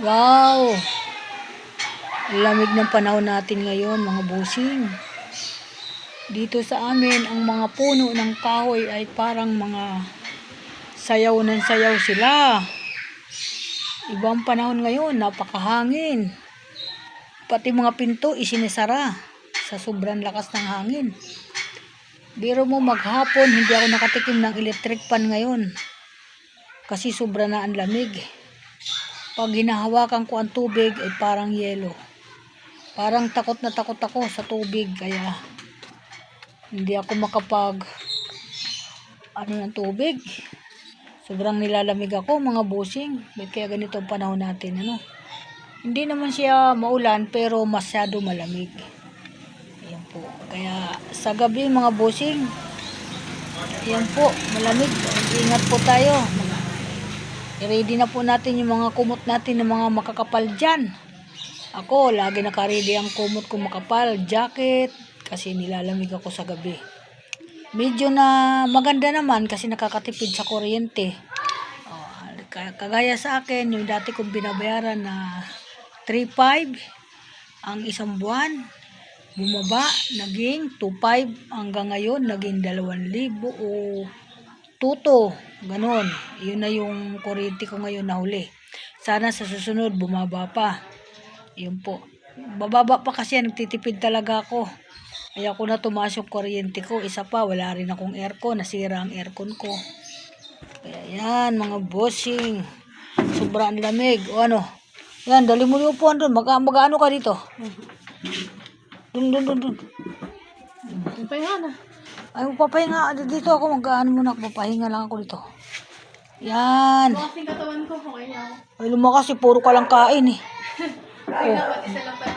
Wow! Lamig ng panahon natin ngayon, mga busing. Dito sa amin, ang mga puno ng kahoy ay parang mga sayaw ng sayaw sila. Ibang panahon ngayon, napakahangin. Pati mga pinto isinisara sa sobrang lakas ng hangin. Biro mo maghapon, hindi ako nakatikim ng electric fan ngayon. Kasi sobra na ang lamig. Pag hinahawakan ko ang tubig ay parang yelo. Parang takot na takot ako sa tubig, kaya hindi ako makapag ng tubig. Sobrang nilalamig ako, mga busing. Kaya ganito ang panahon natin, Hindi naman siya maulan pero masyado malamig. Ayan po. Kaya sa gabi, mga busing, ayan po, malamig. Ingat po tayo. I-ready na po natin yung mga kumot natin ng mga makakapal dyan. Ako, lagi naka-ready ang kumot ko makapal, jacket, kasi nilalamig ako sa gabi. Medyo na maganda naman kasi nakakatipid sa kuryente. Kagaya sa akin, yung dati kong binabayaran na 3,500 ang isang buwan, bumaba, naging 2,500 hanggang ngayon, naging 2,000 o 2,200, ganon. Yun na yung kuryente ko ngayon na huli. Sana sa susunod, bumaba pa. Yun po. Bababa pa kasi nagtitipid talaga ako. Kaya ko na tumaas yung kuryente ko. Isa pa, wala rin akong aircon. Nasira ang aircon ko. Kaya yan, mga bossing. Sobrang lamig. O ano? Yan, dali mo yung upuan doon. Mag-ano ka dito? Dun. Pahinga na. Ay, papahinga. Dito ako, mag-ano muna. Papahinga lang ako dito. Yan. Lumakas yung katawan ko. Okay na ako. Ay, lumakas. Puro ka lang kain eh. Okay na, pati isa lang pa.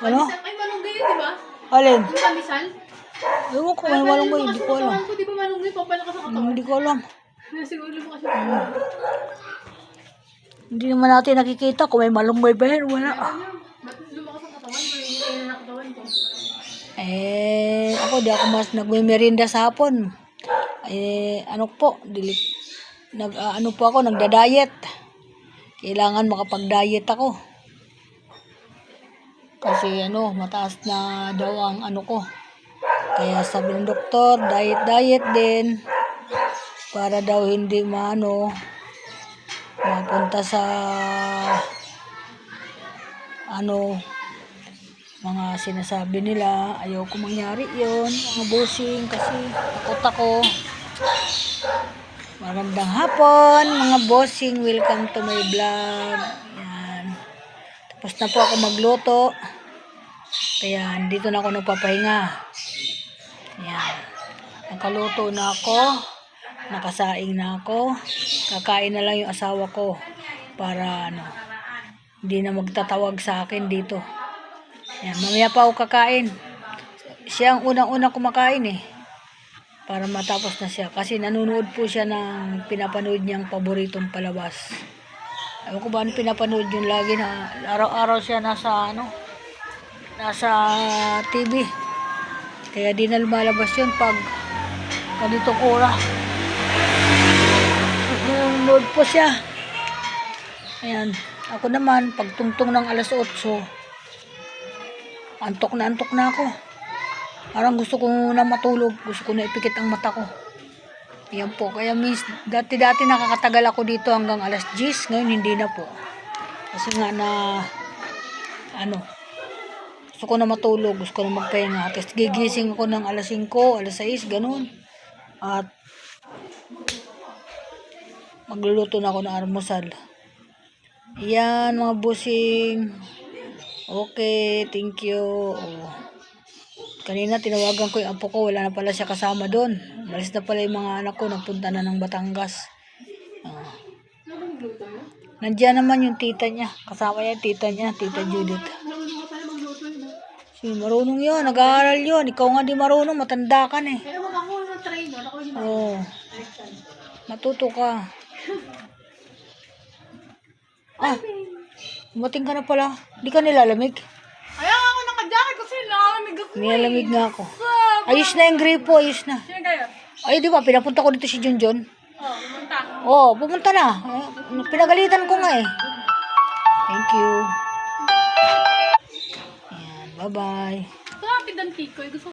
Ano? Ay, malunggay yun, di ba? Alin? Yung pamisal? Ewan ko, may walang ba? Hindi ko alam. Di ba malunggay? Papalakas ang katawan. Hindi ko alam. Siguro lumakas yung katawan. Hindi naman natin nakikita kung may malunggay ba yan. Wala. Ba't lumakas ang katawan? May na katawan ko. Ako di ako mas nagme-merienda sa hapon. Ano po, nagda-diet. Kailangan makapag-diet ako. Kasi mataas na daw ang ko. Kaya sabi ng doktor, diet din. Para daw hindi mapunta sa mga sinasabi nila. Ayaw ko mangyari yon, mga bossing, kasi takot ako. Magandang hapon, mga bossing, welcome to my vlog. Yan, tapos na po ako magluto, kaya dito na ako nagpapahinga. Yan, nakaluto na ako, nakasaing na ako, kakain na lang yung asawa ko para hindi na magtatawag sa akin dito. Yan, mamaya pa ako kakain. Siya ang unang-unang kumakain para matapos na siya. Kasi nanonood po siya ng pinapanood niyang paboritong palabas. Ewan ko ba ano pinapanood yun lagi na araw-araw siya nasa TV. Kaya di na lumalabas yun pag ganitong oras. Nanonood po siya. Ayan. Ako naman, pagtungtong ng alas 8, antok na ako. Parang gusto ko na matulog. Gusto ko na ipikit ang mata ko. Yan po. Kaya dati nakakatagal ako dito hanggang alas 10. Ngayon hindi na po. Kasi nga gusto ko na matulog. Gusto ko na magpahinga. Tapos gigising ako ng alas 5, alas 6, ganun. At magluluto na ako ng almusal. Yan, mga busing. Okay, thank you. Kanina tinawagan ko yung apo ko, wala na pala siya kasama doon. Malis na pala yung mga anak ko, nagpunta na ng Batangas. Nandiyan naman yung tita niya. Kasama niya yung tita niya, Tita Judith. Marunong yun, nag-aaral yun. Ikaw nga di marunong, matanda ka na . Pero wag ako na-trainer. Ako yung matuto ka. Umating ka na pala. Di ka nilalamig? Ayaw ako naka-jacket kasi nakalamig ako. Nilalamig nga ako. Ayos na yung gripo, ayos na. Sino kayo? Ay, di ba, pinapunta ko dito si Junjun. Pumunta. Pumunta na. Pinagalitan ko nga . Thank you. Ayan, bye-bye. Bakit ang tikoy? Gusto